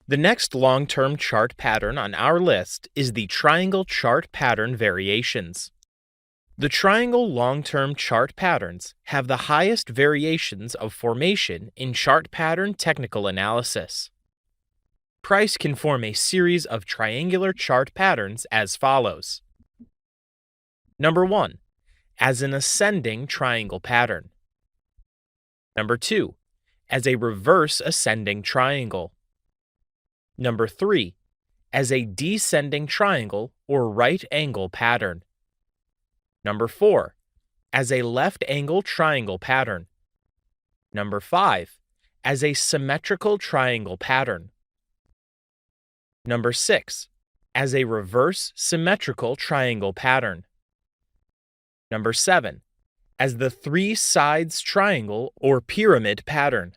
The next long-term chart pattern on our list is the triangle chart pattern variations. The triangle long-term chart patterns have the highest variations of formation in chart pattern technical analysis. Price can form a series of triangular chart patterns as follows. Number 1, as an ascending triangle pattern. Number 2, as a reverse ascending triangle. Number 3, as a descending triangle or right angle pattern. Number 4, as a left angle triangle pattern. Number 5, as a symmetrical triangle pattern. Number 6, as a reverse symmetrical triangle pattern. Number 7, as the three sides triangle or pyramid pattern.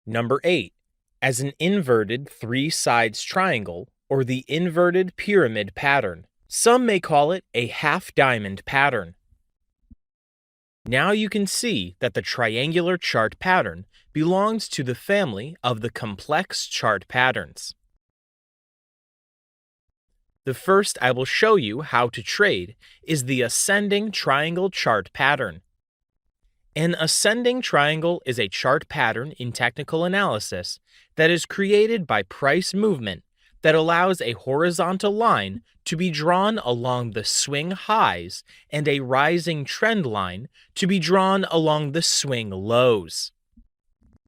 Number 8, as an inverted three sides triangle or the inverted pyramid pattern. Some may call it a half diamond pattern. Now you can see that the triangular chart pattern belongs to the family of the complex chart patterns. The first I will show you how to trade is the ascending triangle chart pattern. An ascending triangle is a chart pattern in technical analysis that is created by price movement that allows a horizontal line to be drawn along the swing highs and a rising trend line to be drawn along the swing lows.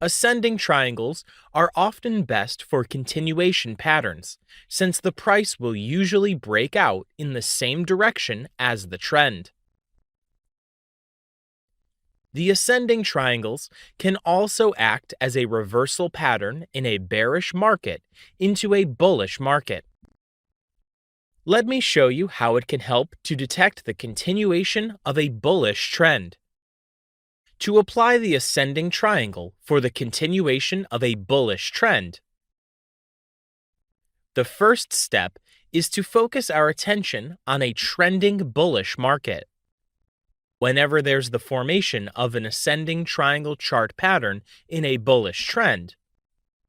Ascending triangles are often best for continuation patterns, since the price will usually break out in the same direction as the trend. The ascending triangles can also act as a reversal pattern in a bearish market into a bullish market. Let me show you how it can help to detect the continuation of a bullish trend. To apply the ascending triangle for the continuation of a bullish trend, the first step is to focus our attention on a trending bullish market. Whenever there's the formation of an ascending triangle chart pattern in a bullish trend,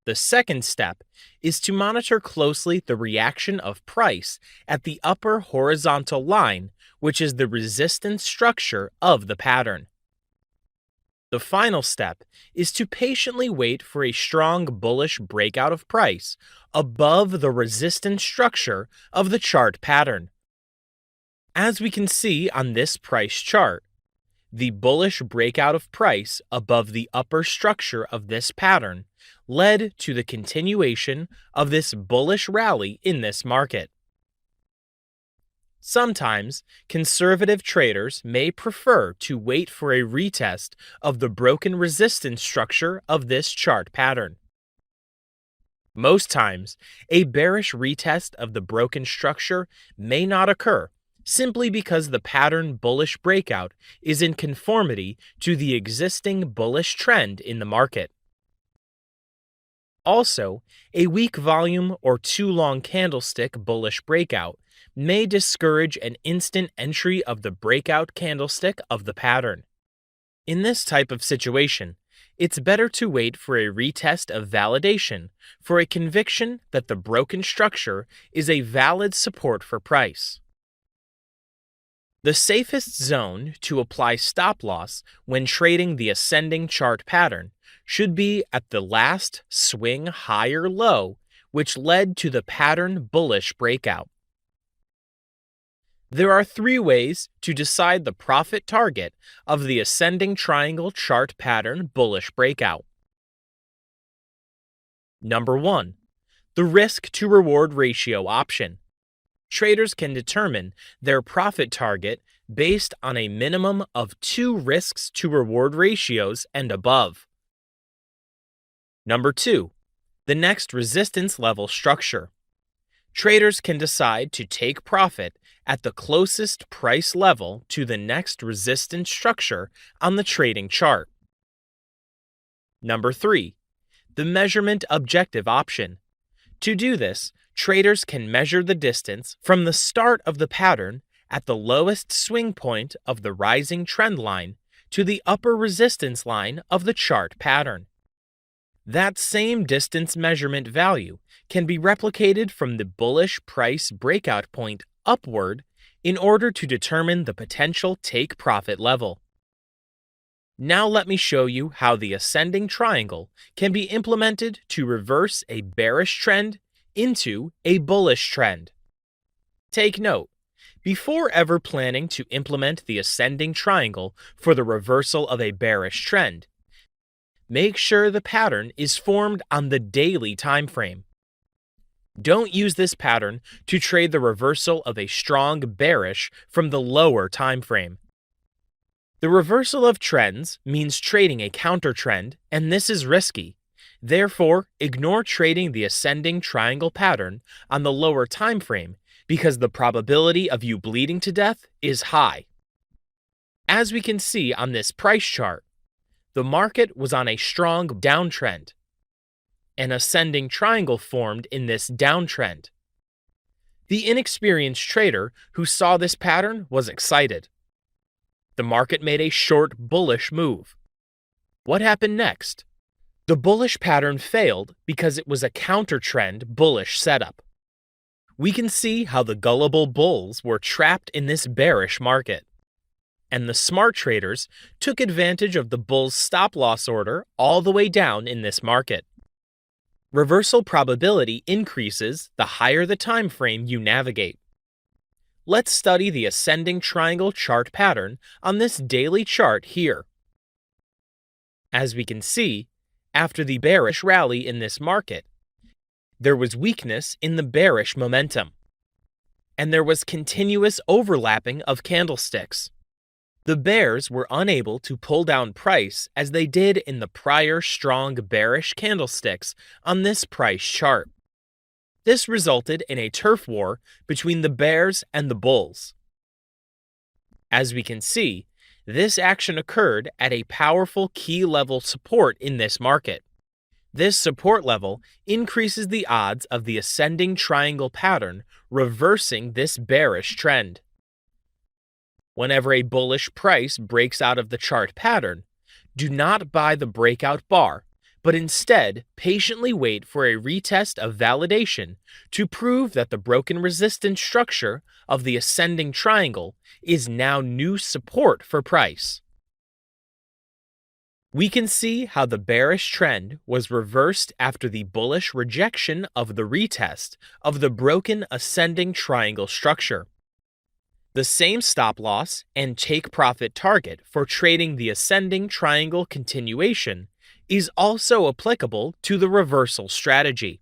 the second step is to monitor closely the reaction of price at the upper horizontal line, which is the resistance structure of the pattern. The final step is to patiently wait for a strong bullish breakout of price above the resistance structure of the chart pattern. As we can see on this price chart, the bullish breakout of price above the upper structure of this pattern led to the continuation of this bullish rally in this market. Sometimes, conservative traders may prefer to wait for a retest of the broken resistance structure of this chart pattern. Most times, a bearish retest of the broken structure may not occur simply because the pattern bullish breakout is in conformity to the existing bullish trend in the market. Also, a weak volume or too long candlestick bullish breakout may discourage an instant entry of the breakout candlestick of the pattern. In this type of situation, it's better to wait for a retest of validation for a conviction that the broken structure is a valid support for price. The safest zone to apply stop loss when trading the ascending chart pattern should be at the last swing higher low, which led to the pattern bullish breakout. There are three ways to decide the profit target of the ascending triangle chart pattern bullish breakout. Number 1, the risk to reward ratio option. Traders can determine their profit target based on a minimum of 2 risks to reward ratios and above. Number 2, the next resistance level structure. Traders can decide to take profit at the closest price level to the next resistance structure on the trading chart. Number 3, the measurement objective option. To do this, traders can measure the distance from the start of the pattern at the lowest swing point of the rising trend line to the upper resistance line of the chart pattern. That same distance measurement value can be replicated from the bullish price breakout point upward in order to determine the potential take profit level. Now let me show you how the ascending triangle can be implemented to reverse a bearish trend into a bullish trend. Take note, before ever planning to implement the ascending triangle for the reversal of a bearish trend, make sure the pattern is formed on the daily time frame. Don't use this pattern to trade the reversal of a strong bearish from the lower time frame. The reversal of trends means trading a counter trend, and this is risky. Therefore, ignore trading the ascending triangle pattern on the lower time frame because the probability of you bleeding to death is high. As we can see on this price chart, the market was on a strong downtrend. An ascending triangle formed in this downtrend. The inexperienced trader who saw this pattern was excited. The market made a short bullish move. What happened next? The bullish pattern failed because it was a counter-trend bullish setup. We can see how the gullible bulls were trapped in this bearish market. And the smart traders took advantage of the bull's stop-loss order all the way down in this market. Reversal probability increases the higher the time frame you navigate. Let's study the ascending triangle chart pattern on this daily chart here. As we can see, after the bearish rally in this market, there was weakness in the bearish momentum, and there was continuous overlapping of candlesticks. The bears were unable to pull down price as they did in the prior strong bearish candlesticks on this price chart. This resulted in a turf war between the bears and the bulls. As we can see, this action occurred at a powerful key level support in this market. This support level increases the odds of the ascending triangle pattern reversing this bearish trend. Whenever a bullish price breaks out of the chart pattern, do not buy the breakout bar, but instead patiently wait for a retest of validation to prove that the broken resistance structure of the ascending triangle is now new support for price. We can see how the bearish trend was reversed after the bullish rejection of the retest of the broken ascending triangle structure. The same stop loss and take profit target for trading the ascending triangle continuation is also applicable to the reversal strategy.